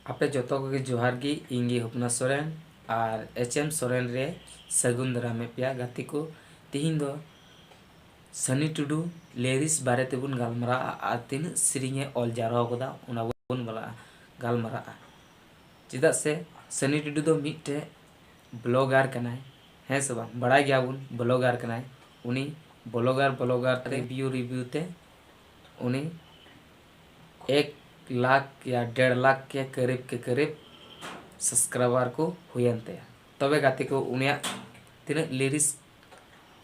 आपे जोतो को जोहार गी इंगी हुपना सोरेन और एचएम सोरेन रे सगुन दरामे पिया गाती को तिहिन दो सनी टुडू लेरिस बारे तेबुन गालमरा आ तीन सिरिंगे ऑल जारो कोदा उना बुन बला गालमरा चिदा से सनी टुडू दो मिटे ब्लॉगर कनाय है सब बड़ा गया बुन ब्लॉगर कनाय उनी ब्लॉगर रिव्यू ते उनी 1 लाख या 1.5 लाख के करीब सब्सक्राइबर को हुयनते तबे गाते को उनिया तीन लिरिक्स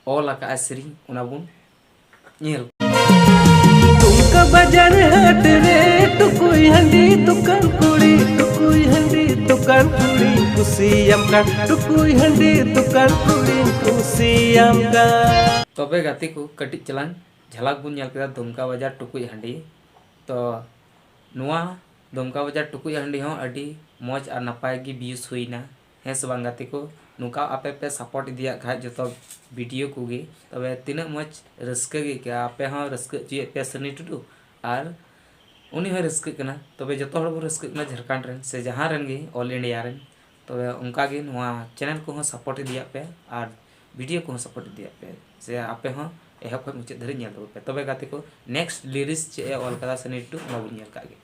ऑल आका सेरिंग उना बुन ᱧᱮᱞ तुमका बाजार हाट रे टुकुई हंडी दुकान कुड़ी कुसियाम का टुकुई हंडी दुकान कुड़ी कुसियाम का तबे गाते को कटी चलान झलक बुन ᱧᱮᱞ केदा दुमका बाजार टुकुई हंडी तो नुआ दुमका बाजार टुकुई हंडी हो अडी मौज और नपाय गी व्यूज हुईना है सब गाते को नुका आपे पे सपोर्ट दिया खा जो वीडियो को गे तबे तीना मौज रस्क गे के आपे हो रस्क जे पे सनी टुडू और उनी हो रस्क कना तबे जतो हर रस्क कना झारखंड रन से जहां रन गे ऑल इंडिया रन तबे उनका गे नुआ चैनल को हो सपोर्ट दिया पे और वीडियो को हो सपोर्ट दिया पे से आपे हो एह खो मुचे धरि ᱧᱮᱞ पे तबे गाते को नेक्स्ट लिरिक्स चे ऑल कदा सनी टुडू नबु ᱧᱮल का गे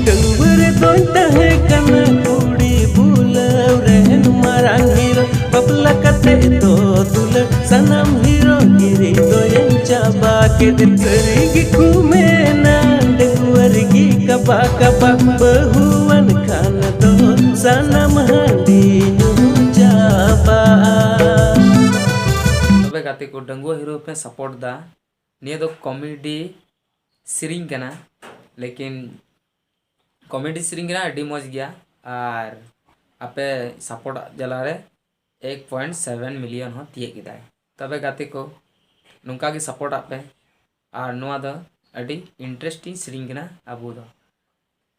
डंगुर दोन तहे कना कुड़ी बुलाव रहन मारांग हीरो बबला कते तो दुल सनम हीरो गिरी तो चाबा के करेगी कुमेना डंगुर की कबा कबा बहुवन खान तो सनम हंडी चाबा तबे गाते को डंगुआ हीरो पे सपोर्ट दा निये दो कॉमेडी सिरिंग कना लेकिन कॉमेडी सिरिंग ना अडी मौज गया और आपे सपोर्ट जला रे 1.7 मिलियन हो तिये किदाय तबे गाते को नुका की सपोर्ट आपे और नुआ दो अडी इंटरेस्टिंग सिरिंग ना अबू दो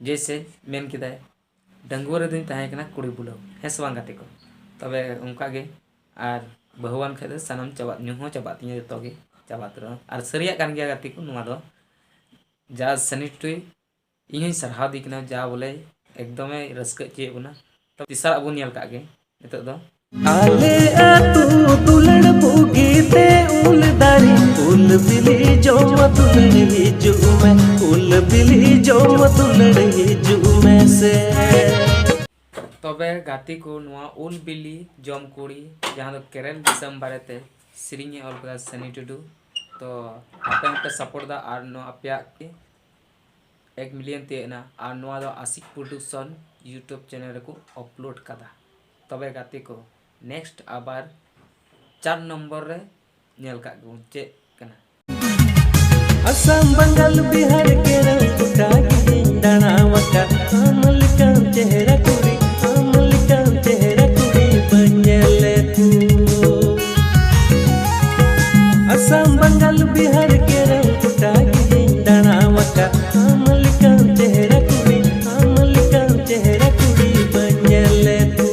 जैसे मेन किदाय डंगुआ रे दिन ताहे कना कुड़ी बुलो है सवांग गाते को तबे उनका के और बहुवान खादे सनम चबा न्यू हो चबा तिये जतो गे चबा तरो और सरिया कान गया गाते को नुआ दो जा सनी टुई इही सरहा दिकना जा बोले एकदम रस्क चे बना तो तीसरा अबुन ᱧᱮल का गे नितो दो आले आतु तुलड़ पुगीते उल दारी उल बिली जोम तुलड़ हिजु में उल बिली जोम तुलड़ हिजु में से तबे गाती को नुआ उल बिली जोम कुड़ी जहां दो केरल दिसम बारेते सिरिंग ऑल का सनी टुडू तो आपे सपोर्ट दा और नो आपया के 1 मिलियन तेना और नुआ दो आशिक प्रोडक्शन यूट्यूब चैनल को अपलोड कदा तबे गाते को नेक्स्ट आबार 4 नंबर रे ᱧᱮल का गु चे कना असम बंगाल बिहार केरल कुटा गी दाना वका अमल का चेहरा कुड़ी बनेले तू असम बंगाल बिहार केरल कुटा गी दाना वका अमल का चेहरा कुड़ी बनेले तू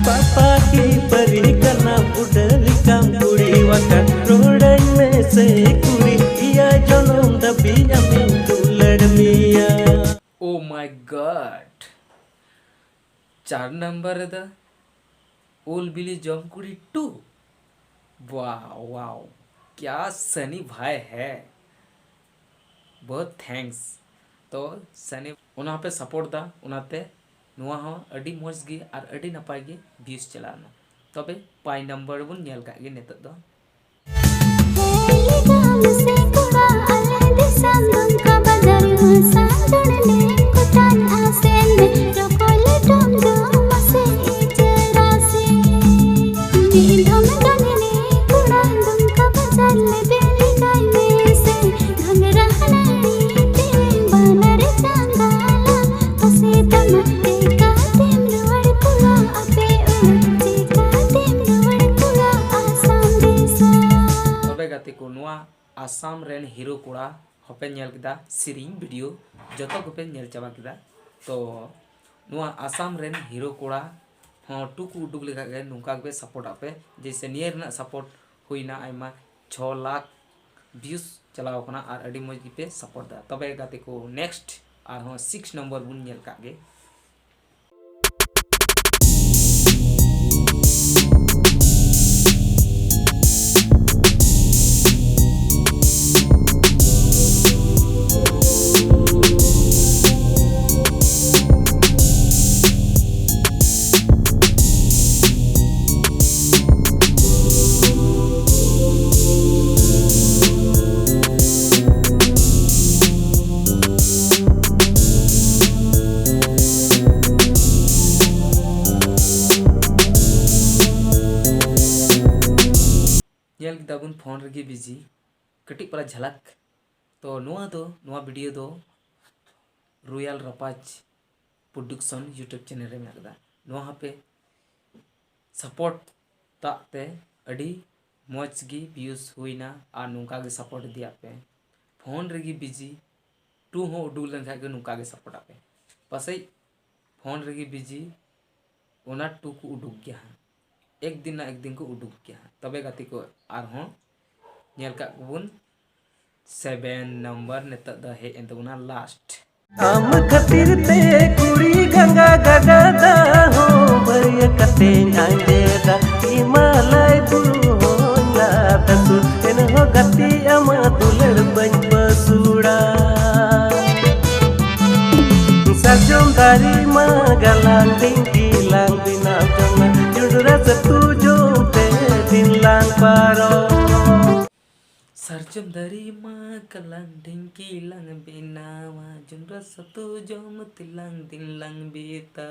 पापा की परी करना बुडली काम कुड़ी वका रोडन में से कुड़ी या जनम दबी जमीन तुलड़ मिया ओ माय गॉड 4 नंबर द ओल बिली जोम कुड़ी 2 वाओ वाओ क्या सनी भाई है बहुत थैंक्स तो सनी उना पे सपोर्ट दा उनाते नुआ हो अडी मौज गी और अडी नपाय गी व्यूज चलाना तबे 5 नंबर बुन ᱧᱮल का गे नेत दो आसाम रेन हीरो कोड़ा हपे ᱧᱮल किदा सिरिंग वीडियो जतो को ᱧᱮल चाबा किदा तो नुआ आसाम रेन हीरो कोड़ा हाँ टुकु उडुक लेका गे नुका के सपोर्ट आपे जैसे नियर ना सपोर्ट हुईना आइमा 6 लाख व्यूज चलाव कना और अड़ी मज पे सपोर्ट दा तबे गाते को नेक्स्ट और 6 नंबर बुन नेल कागे नेल किताबुन फोन रगे बिजी कटी परा झलक तो नोआ वीडियो दो रॉयल रपाज प्रोडक्शन यूट्यूब चैनल रे मेनदा नोआ पे सपोर्ट ताते अड़ी मौज गी व्यूज हुईना और नुका गे सपोर्ट दिया पे फोन रगी बिजी टू हो उडू लन खागे नुका गे सपोर्ट आपे पसई फोन रगी बिजी ओना टू को उडुक गया एक दिन ना एक दिन को उडुक गया तबे गाती को आर हो नेल का गुन 7 नंबर नेता द हे एंड उना लास्ट आम खातिर ते कुड़ी गंगा गगदा हो भरिया कते आंदेदा हिमालय बुरु हो ना तसु एन हो गति अमा दुलड़ बन बसुड़ा साजों दारी मा गलांग दिंगी लांग बिना जमा जुड़रा सतु जोते दिन लांग पारो सरजम दरी मा कलांग ढिंकी लंग बिनावा जुनरा सतु जोम तिलंग दिन लंग बीता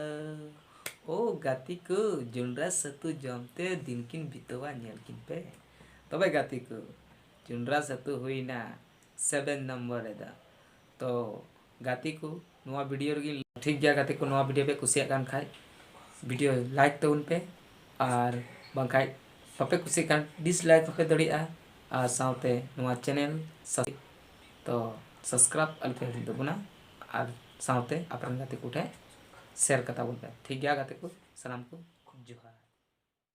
ओ गाती को जुनरा सतु जोमते दिन किन बितवा नेल किन पे तबे गाती को जुनरा सतु हुई ना 7 नंबर एदा तो गाती को नोआ वीडियो रगी ठीक गया गाती को नोआ वीडियो पे कुसिया कान खाय वीडियो लाइक तो उन पे और बंखाय पपे कुसी कान डिसलाइक पे दड़िया और साउते नोआ चैनल तो सब्सक्राइब अलपे दबुना और साउते अपन गाते को उठे शेयर कता बोल पे ठीक गया गाते को सलाम को जोहार।